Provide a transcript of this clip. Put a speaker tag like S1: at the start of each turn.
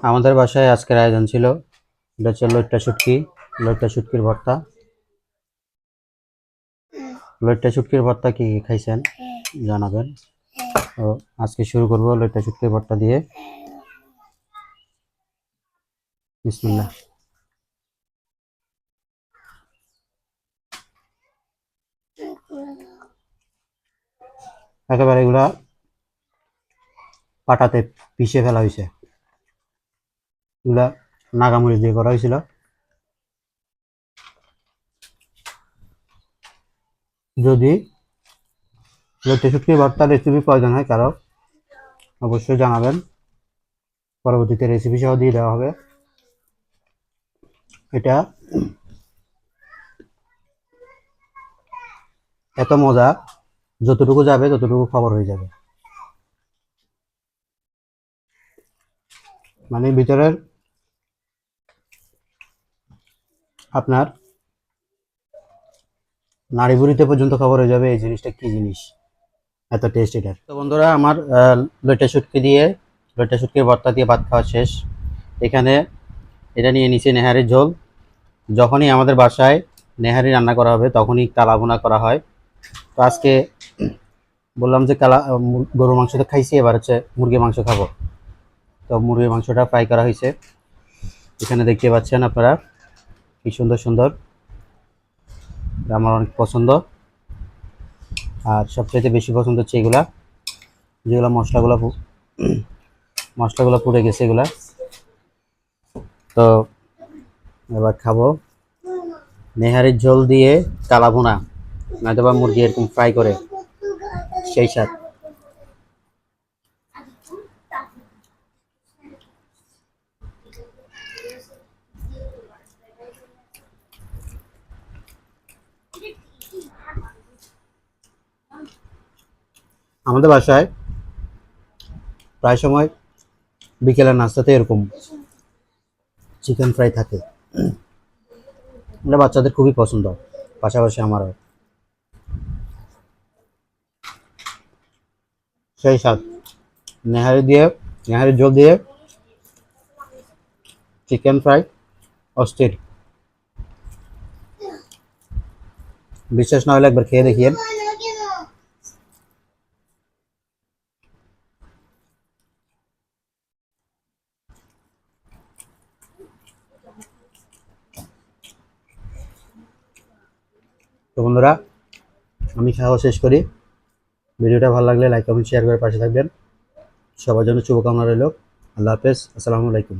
S1: আমাদের বাসায় আজকের আয়োজন ছিল, এটা হচ্ছে লইট্টা শুটকি, লইট্টা শুটকির ভর্তা। লইট্টা শুটকির ভর্তা কি কি খাইছেন জানাবেন। তো আজকে শুরু করব লইট্টা শুটকির ভর্তা দিয়ে। বিসমিল্লাহ। একেবারে এগুলা পাটাতে পিষে ফেলা হয়েছে, এগুলা নাগামরিচ দিয়ে করা হয়েছিল। যদি লইট্টা শুটকির ভর্তার রেসিপি প্রয়োজন হয় কারো, অবশ্যই জানাবেন, পরবর্তীতে রেসিপি সহ দিয়ে দেওয়া হবে। এটা এত মজা, যতটুকু যাবে ততটুকু খবর হয়ে যাবে। মানে ভিতরের আপনার নাড়ি ভুড়িতে পর্যন্ত খবর হয়ে যাবে এই জিনিসটা কি জিনিস, এত টেস্ট এটার। তো বন্ধুরা, আমার লইট্টা শুটকি দিয়ে, লইট্টা শুটকির ভর্তা দিয়ে ভাত খাওয়া শেষ। এখানে এটা নিয়ে নিচে নেহারির ঝোল। যখনই আমাদের বাসায় নেহারি রান্না করা হবে তখনই কালা ভুনা করা হয়। তো আজকে বললাম যে গরুর মাংস তো খাইছি, এবার হচ্ছে মুরগির মাংস খাবো। তো মুরগির মাংসটা ফ্রাই করা হয়েছে, এখানে দেখতে পাচ্ছেন আপনারা কি সুন্দর সুন্দর, আমার অনেক পছন্দ। আর সবচেয়ে বেশি পছন্দ হচ্ছে এগুলা, যেগুলো মশলাগুলো পুড়ে গেছে এগুলা। তো এবার খাবো নেহারির ঝোল দিয়ে কালা ভুনা, নয়তো বা মুরগি এরকম ফ্রাই করে, সেই স্বাদ। আমাদের বাসায় প্রায় সময় বিকেলের নাস্তাতে এরকম চিকেন ফ্রাই থাকে, এটা বাচ্চাদের খুবই পছন্দ, পাশাপাশি আমারও। সেই স্বাদ, নেহারি দিয়ে, নেহারির ঝোল দিয়ে চিকেন ফ্রাই, অস্থির। বিশ্বাস না হলে একবার খেয়ে দেখিয়েন। তো বন্ধুরা, আমি খাওয়া শেষ করি। ভিডিওটা ভালো লাগলে লাইক কমেন্ট শেয়ার করে পাশে থাকবেন। সবার জন্য শুভকামনা রইল। আল্লাহ হাফেজ, আসসালামু আলাইকুম।